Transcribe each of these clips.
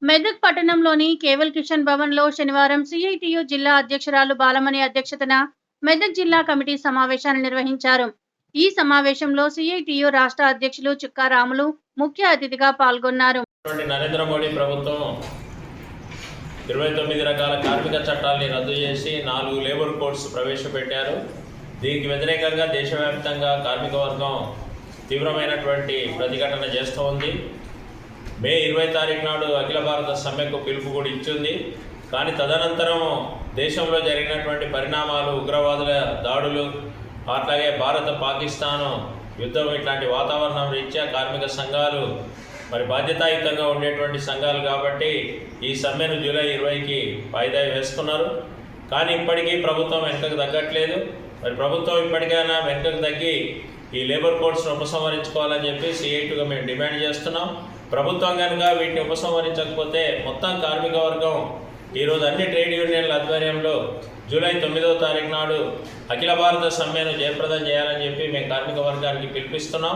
మెదక్ పట్టణంలోని కేవల్ కిషన్ భవన్లో శనివారం సిఐటియు జిల్లా అధ్యక్షురాలు బాలమణి అధ్యక్షతన మెదక్ జిల్లా కమిటీ సమావేశాన్ని నిర్వహించారు. ఈ సమావేశంలో సిఐటియు రాష్ట్ర అధ్యక్షులు చుక్కా రాములు ముఖ్య అతిథిగా పాల్గొన్నారు. నరేంద్ర మోడీ ప్రభుత్వం 29 రకాల కార్మిక చట్టాలని రద్దు చేసి 4 లేబర్ కోడ్స్ ప్రవేశపెట్టారు. దీనికి వ్యతిరేకంగా దేశవ్యాప్తంగా కార్మిక వర్గం తీవ్రమైనటువంటి ప్రతిఘటన చేస్తూ ఉంది. మే 20 తారీఖు నాడు అఖిల భారత సమ్మెకు పిలుపు కూడా ఇచ్చింది. కానీ తదనంతరం దేశంలో జరిగినటువంటి పరిణామాలు, ఉగ్రవాదుల దాడులు, అట్లాగే భారత పాకిస్తాను యుద్ధం ఇట్లాంటి వాతావరణం రీత్యా కార్మిక సంఘాలు మరి బాధ్యతాయుతంగా ఉండేటువంటి సంఘాలు కాబట్టి ఈ సమ్మెను జూలై 20కి వాయిదా వేసుకున్నారు. కానీ ఇప్పటికీ ప్రభుత్వం వెనుకకు తగ్గట్లేదు. మరి ప్రభుత్వం ఇప్పటికైనా వెనుకకు తగ్గి ఈ లేబర్ కోడ్స్ను ఉపసంహరించుకోవాలని చెప్పి సిఐటిగా మేము డిమాండ్ చేస్తున్నాం. ప్రభుత్వం కనుక వీటిని ఉపసంహరించకపోతే మొత్తం కార్మిక వర్గం ఈరోజు అన్ని ట్రేడ్ యూనియన్ల ఆధ్వర్యంలో జూలై 9వ తారీఖు నాడు అఖిల భారత సమ్మెను జయప్రదం చేయాలని చెప్పి మేము కార్మిక వర్గానికి పిలిపిస్తున్నాం.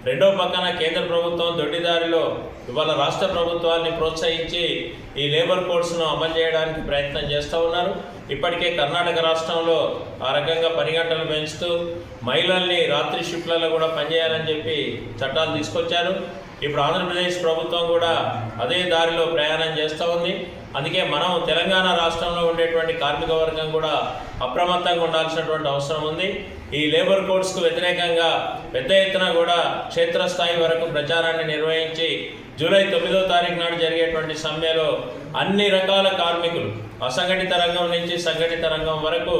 రెండో పక్కన కేంద్ర ప్రభుత్వం దొడ్డిదారిలో ఇవాళ రాష్ట్ర ప్రభుత్వాన్ని ప్రోత్సహించి ఈ లేబర్ కోడ్స్ను అమలు చేయడానికి ప్రయత్నం చేస్తూ ఉన్నారు. ఇప్పటికే కర్ణాటక రాష్ట్రంలో ఆ రకంగా పని గంటలు పెంచుతూ మహిళల్ని రాత్రి షిఫ్ట్లలో కూడా పనిచేయాలని చెప్పి చట్టాలు తీసుకొచ్చారు. ఇప్పుడు ఆంధ్రప్రదేశ్ ప్రభుత్వం కూడా అదే దారిలో ప్రయాణం చేస్తూ ఉంది. అందుకే మనం తెలంగాణ రాష్ట్రంలో ఉండేటువంటి కార్మిక వర్గం కూడా అప్రమత్తంగా ఉండాల్సినటువంటి అవసరం ఉంది. ఈ లేబర్ కోడ్స్కు వ్యతిరేకంగా పెద్ద ఎత్తున కూడా క్షేత్రస్థాయి వరకు ప్రచారాన్ని నిర్వహించి జూలై 9వ తారీఖు నాడు జరిగేటువంటి సమ్మెలో అన్ని రకాల కార్మికులు, అసంఘటిత రంగం నుంచి సంఘటిత రంగం వరకు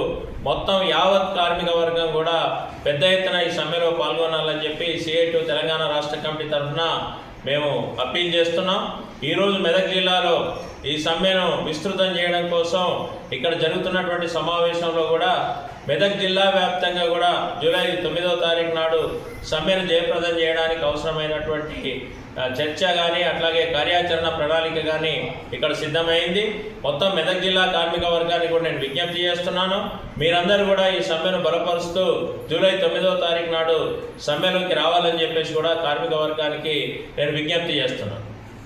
మొత్తం యావత్ కార్మిక వర్గం కూడా పెద్ద ఎత్తున ఈ సమ్మెలో పాల్గొనాలని చెప్పి సిఐటియు తెలంగాణ రాష్ట్ర కమిటీ తరఫున మేము అప్పీల్ చేస్తున్నాం. ఈరోజు మెదక్ జిల్లాలో ఈ సమ్మెను విస్తృతం చేయడం కోసం ఇక్కడ జరుగుతున్నటువంటి సమావేశంలో కూడా మెదక్ జిల్లా వ్యాప్తంగా కూడా జూలై 9వ తారీఖు నాడు సమ్మెను జయప్రదం చేయడానికి అవసరమైనటువంటి చర్చ కానీ అట్లాగే కార్యాచరణ ప్రణాళిక కానీ ఇక్కడ సిద్ధమైంది. మొత్తం మెదక్ జిల్లా కార్మిక వర్గానికి కూడా నేను విజ్ఞప్తి చేస్తున్నాను. మీరందరూ కూడా ఈ సమ్మెను బలపరుస్తూ జూలై 9వ తారీఖు నాడు సమ్మెలోకి రావాలని చెప్పేసి కూడా కార్మిక వర్గానికి నేను విజ్ఞప్తి చేస్తున్నాను.